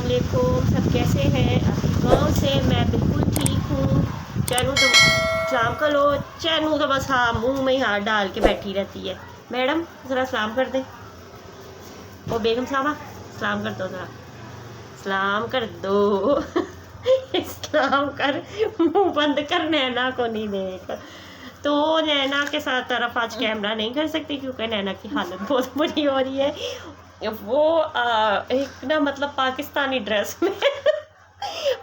अस्सलामुअलैकुम, सब कैसे हैं? आपकी गाँव से मैं बिल्कुल ठीक हूँ। चैनू तो सलाम करो। चैनू तो बस हाँ मुंह में ही हाथ डाल के बैठी रहती है। मैडम ज़रा सलाम कर दें। ओ बेगम साहबा सलाम कर दो, ज़रा सलाम कर दो। सलाम कर, मुंह बंद कर, नैना को नहीं देख। तो नैना के साथ तरफ आज कैमरा नहीं कर सकती क्योंकि नैना की हालत बहुत बुरी हो रही है। वो एक ना मतलब पाकिस्तानी ड्रेस में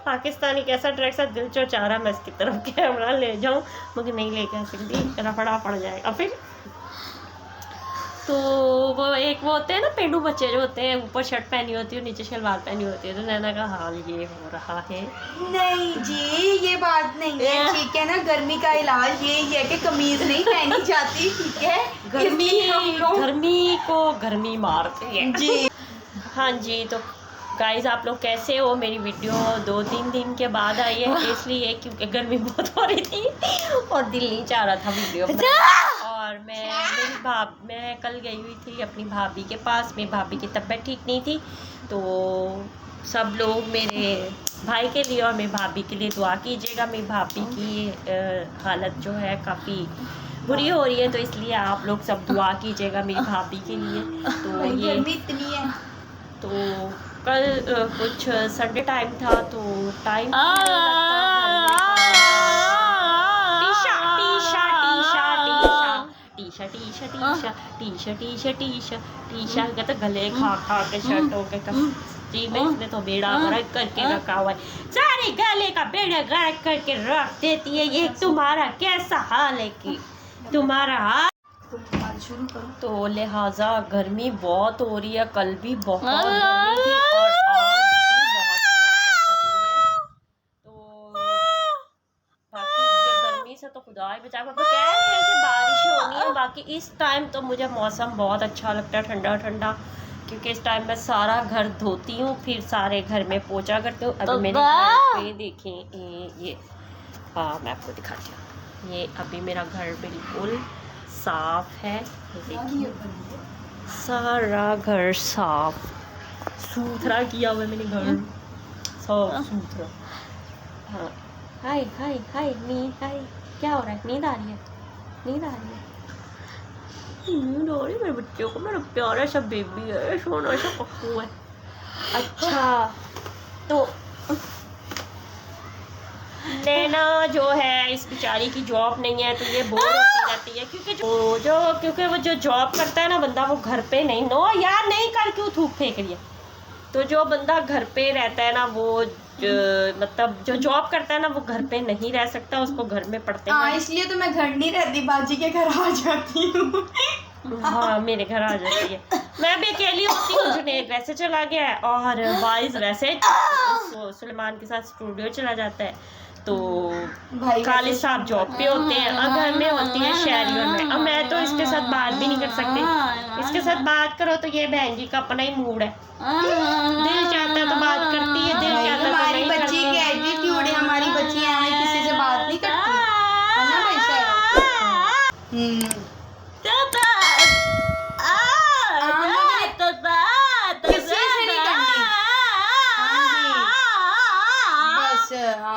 पाकिस्तानी कैसा ड्रेस है, दिल जो चाह रहा मैं इसकी तरफ कैमरा ले जाऊं मगर नहीं लेके आ सकती, रफड़ा पड़ जाएगा फिर। तो वो एक वो होते हैं ना पेंडू बच्चे जो होते हैं, ऊपर शर्ट पहनी होती है और नीचे शलवार पहनी होती है, तो नैना का हाल ये हो रहा है। नहीं जी ये बात नहीं है, ठीक है ना। गर्मी का इलाज यही है कि कमीज नहीं पहनी जाती, ठीक है। गर्मी को गर्मी मारती है जी। हाँ जी। तो गाइस आप लोग कैसे हो? मेरी वीडियो 2-3 दिन के बाद आई है, इसलिए क्योंकि गर्मी बहुत हो रही थी और दिल नहीं चाह रहा था वीडियो बनाने। और मैं कल गई हुई थी अपनी भाभी के पास। मेरी भाभी की तबीयत ठीक नहीं थी, तो सब लोग मेरे भाई के लिए और मेरी भाभी के लिए दुआ कीजिएगा। मेरी भाभी की हालत जो है काफ़ी बुरी हो रही है, तो इसलिए आप लोग सब दुआ कीजिएगा मेरी भाभी के लिए। तो ये गर्मी इतनी है। तो कल कुछ संडे टाइम था, तो टाइम टी-शर्ट कहते गले खा खा के शर्टों के जी में इसने तो बेड़ा गर्क करके रखा हुआ है, सारे गले का बेड़ा गर्क करके रख देती है। ये तुम्हारा कैसा हाल है कि तुम्हारा हाल शुरू करो। तो लिहाजा गर्मी बहुत हो रही है, कल भी बहुत गर्मी थी और आज भी बहुत गर्मी है। तो बाकी ये गर्मी से तो खुदा ही बचाए। पापा कह रहे हैं कि बारिश होनी है, बाकी इस टाइम तो मुझे मौसम बहुत अच्छा लगता है, ठंडा ठंडा, क्योंकि इस टाइम मैं सारा घर धोती हूँ, फिर सारे घर में पोछा करती हूँ। अभी मेरे घर पे देखें ये हाँ मैं आपको दिखाती हूँ, ये अभी मेरा घर बिल्कुल साफ है। देखिए सारा घर साफ सुथरा किया हुआ है मैंने, घर साफ सुथरा। हाँ हाय हाय हाय नींद, हाय क्या हो रहा है? नींद आ रही है? नींद आ रही है? नींद आ रही है मेरे बच्चों को, मेरा प्यारा सा बेबी है, सोना सा पप्पू है। अच्छा तो नैना जो है इस बेचारी की जॉब नहीं है, तो ये बोर होती रहती है क्योंकि वो जो जॉब करता है ना बंदा, वो घर पे नहीं, नो यार नहीं कर, क्यों थूक फेंक रही है। तो जो बंदा घर पे रहता है ना, वो मतलब जो जॉब करता है ना, वो घर पे नहीं रह सकता, उसको घर में पड़ते हैं। इसलिए तो मैं घर नहीं रहती, बाजी के घर आ जाती हूँ। हाँ मेरे घर आ जाती है, मैं भी अकेली होती हूँ। जुनैद वैसे चला गया है और वाइज वैसे सुलेमान के साथ स्टूडियो चला जाता है, तो खालिद साहब जॉब पे होते हैं और घर में होती है शहरियों में। अब मैं तो इसके साथ बात भी नहीं कर सकती, इसके साथ बात करो तो ये बहन जी का अपना ही मूड है, दिल चाहता है तो बात करती है, दिल चाहता है तो हमारी नहीं बच्ची करती की एटीट्यूड है, हमारी बच्ची है किसी से बात नहीं करती है ना भाई साहब।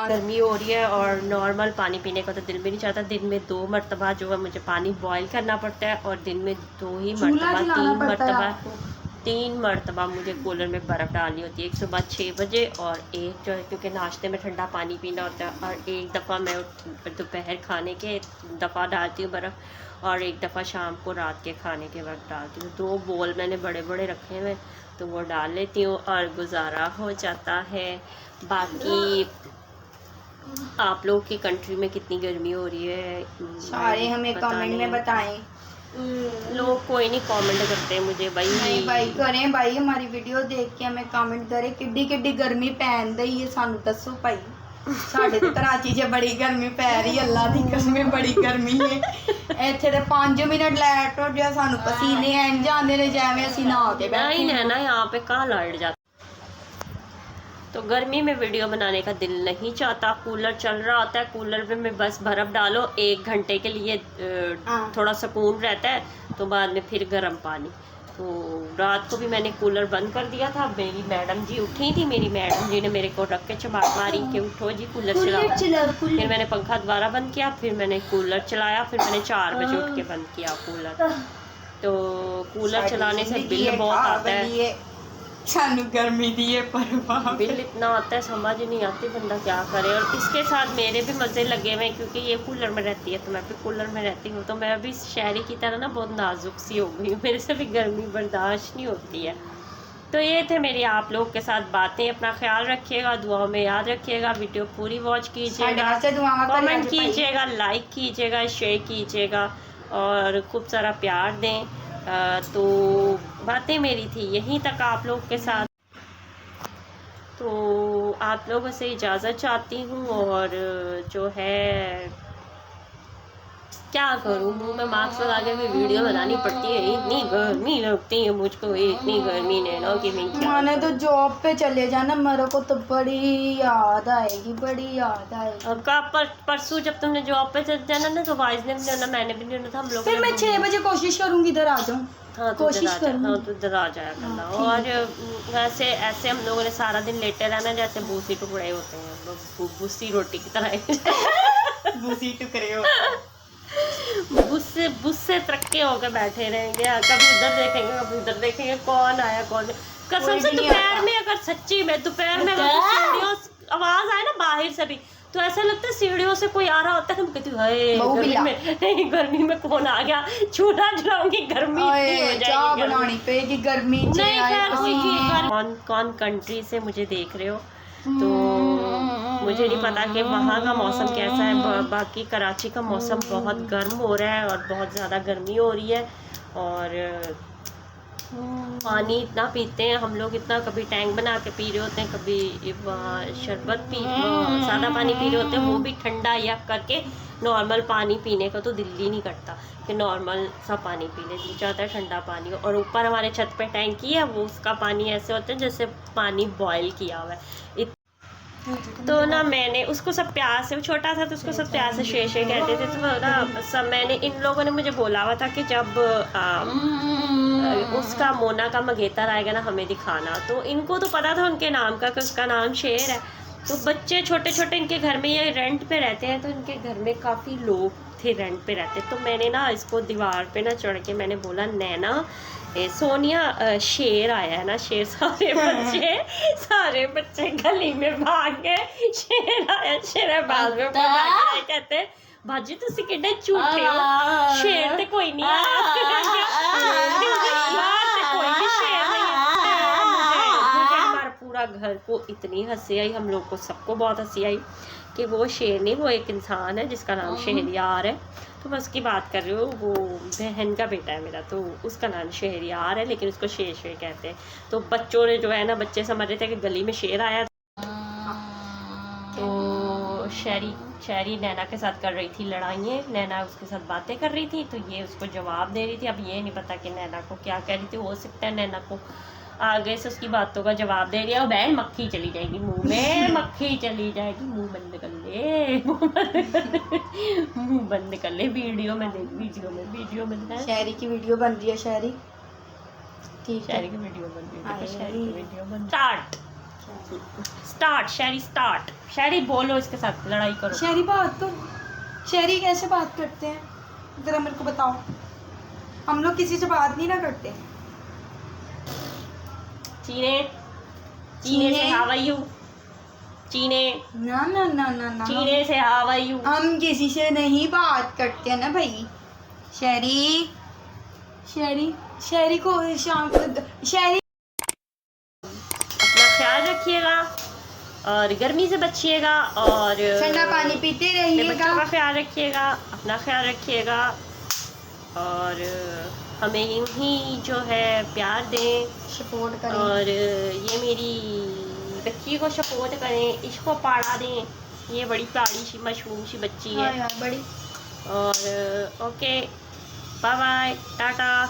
गर्मी हो रही है और नॉर्मल पानी पीने का तो दिल भी नहीं चाहता। दिन में 2 मरतबा जो है मुझे पानी बॉईल करना पड़ता है, और दिन में 2 ही मरतबा 3 मरतबा मुझे कूलर में बर्फ़ डालनी होती है। एक सुबह 6 बजे और एक जो है क्योंकि नाश्ते में ठंडा पानी पीना होता है, और एक दफ़ा मैं दोपहर खाने के दफ़ा डालती हूँ बर्फ़, और एक दफ़ा शाम को रात के खाने के वक्त डालती हूँ। 2 बोल मैंने बड़े बड़े रखे हुए, तो वो डाल लेती हूँ और गुजारा हो जाता है। बाकी आप लोग की कंट्री में कितनी गर्मी हो रही है सारे हमें कमेंट में बताएं। लोग कोई नहीं कमेंट करते मुझे भाई। नहीं भाई करें भाई, हमारी वीडियो देख के हमें कमेंट करें किड्डी किड्डी गर्मी पैन दई है, सानू दसो भाई। साढ़े तो कराची च बड़ी गर्मी पै रही, अल्लाह दी कसम बड़ी गर्मी है इत्थे ते 5 मिनट लाइट हो जाए सानू पसीने इंज आंदे ने जिवें असीं नहा के बैठे। नहीं है ना यहाँ पे कहाँ लाइट जाती, तो गर्मी में वीडियो बनाने का दिल नहीं चाहता। कूलर चल रहा होता है, कूलर में बस बर्फ़ डालो 1 घंटे के लिए, थोड़ा सुकून रहता है, तो बाद में फिर गर्म पानी। तो रात को भी मैंने कूलर बंद कर दिया था। मेरी मैडम जी उठी थी, मेरी मैडम जी ने मेरे को रख के चमाट मारी कि उठो जी कूलर चलाओ। फिर मैंने पंखा दोबारा बंद किया, फिर मैंने कूलर चलाया, फिर मैंने 4 बजे उठ के बंद किया कूलर। तो कूलर चलाने से बिल बहुत आता है, सानू गर्मी दी है पर बिल इतना आता है समझ नहीं आती बंदा क्या करे। और इसके साथ मेरे भी मज़े लगे हुए हैं क्योंकि ये कूलर में रहती है तो मैं भी कूलर में रहती हूँ, तो मैं अभी शहरी की तरह ना बहुत नाजुक सी हो गई हूँ, मेरे से भी गर्मी बर्दाश्त नहीं होती है। तो ये थे मेरी आप लोग के साथ बातें। अपना ख्याल रखिएगा, दुआओं में याद रखिएगा, वीडियो पूरी वॉच कीजिएगा, कमेंट कीजिएगा, लाइक कीजिएगा, शेयर कीजिएगा और खूब सारा प्यार दें। तो बातें मेरी थी यहीं तक आप लोग के साथ, तो आप लोगों से इजाज़त चाहती हूँ। और जो है क्या करूँ, मुँह में मास्क लगा के भी वीडियो बनानी पड़ती है, इतनी गर्मी लगती है मुझको, इतनी गर्मी नैनो की मैंने तो जॉब पे चले जाना, मेरे को तो बड़ी याद आएगी, बड़ी याद आएगी। परसों जब तुमने जॉब पे चले जाना ना तो वाइज ने भी नहीं होना, मैंने भी नहीं होना था, हम लोग फिर मैं 6 बजे कोशिश करूँगी इधर आ जाऊँ। हाँ कोशिश करूँ, हाँ तो इधर आ जाया करना। और वैसे ऐसे हम लोगों ने सारा दिन लेटे रहना जैसे भूसी टुकड़े होते हैं, भूसी रोटी की तरह भूसी टुकड़े हो बुस्से तरक्के होकर बैठे रहेंगे, कभी उधर देखेंगे कभी उधर देखेंगे, कौन आया कौन। कसम से दोपहर में अगर सच्ची में दोपहर में अगर सीढ़ियों आवाज आए ना बाहर से भी तो ऐसा लगता है सीढ़ियों से कोई आ रहा होता है, हम कहती हूँ गर्मी में कौन आ गया, चूल्हा जलाऊंगी गर्मी बनानी गर्मी नहीं। कौन कंट्री से मुझे देख रहे हो तो मुझे नहीं पता कि वहाँ का मौसम कैसा है, बाकी कराची का मौसम बहुत गर्म हो रहा है और बहुत ज़्यादा गर्मी हो रही है। और पानी इतना पीते हैं हम लोग, इतना कभी टैंक बना के पी रहे होते हैं, कभी शरबत सादा पानी पी रहे होते हैं, वो भी ठंडा या करके। नॉर्मल पानी पीने का तो दिल ही नहीं करता कि नॉर्मल सा पानी पी ले, दिल चाहता है ठंडा पानी। और ऊपर हमारे छत पे टैंकी है, वो उसका पानी ऐसे होता है जैसे पानी बॉयल किया हुआ है। तो ना मैंने उसको सब प्यार से, वो छोटा था तो उसको सब प्यार से शे कहते थे। तो ना सब मैंने इन लोगों ने मुझे बोला हुआ था कि जब उसका मोना का मंगेतर आएगा ना हमें दिखाना। तो इनको तो पता था उनके नाम का कि उसका नाम शेर है। तो बच्चे छोटे छोटे इनके घर में ये रेंट पे रहते हैं, तो इनके घर में काफ़ी लोग थे रेंट पे रहते। तो मैंने ना इसको दीवार पे ना चढ़ के मैंने बोला नैना सोनिया शेर आया है ना, शेर। सारे बच्चे गली में भाग गए, शेर आया, शेर है। बाद में कहते भाजी तुसी किड्डे झूठे हो, शेर ते कोई नहीं आया, कोई भी शेर नहीं है। मुझे हमारा पूरा घर को इतनी हंसी आई, हम लोग को सबको बहुत हंसी आई कि वो शेर नहीं, वो एक इंसान है जिसका नाम शहरियार है। तो मैं उसकी बात कर रही हूँ, वो बहन का बेटा है मेरा, तो उसका नाम शहरियार है लेकिन उसको शेर शेर कहते हैं। तो बच्चों ने जो है ना, बच्चे समझ रहे थे कि गली में शेर आया। तो शहरी नैना के साथ कर रही थी लड़ाइयाँ, नैना उसके साथ बातें कर रही थी, तो ये उसको जवाब दे रही थी। अब ये नहीं पता कि नैना को क्या कह रही थी, हो सकता है नैना को आगे से उसकी बातों का जवाब दे दिया, बहन मक्खी चली जाएगी मुंह में, मक्खी चली जाएगी, मुंह बंद कर ले, मुंह बंद कर ले। वीडियो में देख, वीडियो में शहरी की वीडियो बन रही है, शहरी शहरी की वीडियो बन रही है, शहरी की वीडियो बन। स्टार्ट शहरी, स्टार्ट शहरी, बोलो इसके साथ लड़ाई करो। शहरी बात तो, शहरी कैसे बात करते हैं जरा मेरे को बताओ, हम लोग किसी से बात नहीं ना करते। चीने से हाउ आर यू, चीने ना ना ना ना ना, चीने से हाउ आर यू। हम किसी से नहीं बात करते ना भाई। शहरी को शाम को शहरी, अपना ख्याल रखिएगा और गर्मी से बचिएगा और ठंडा पानी पीते रहिएगा, बच्चों का ख्याल रखिएगा, अपना ख्याल रखिएगा और हमें यूं ही जो है प्यार दें, सपोर्ट करें और ये मेरी बच्ची को सपोर्ट करें, इसको पढ़ा दें। ये बड़ी प्यारी सी मासूम सी बच्ची है। हाँ यार बड़ी। और ओके, बाय बाय, टाटा।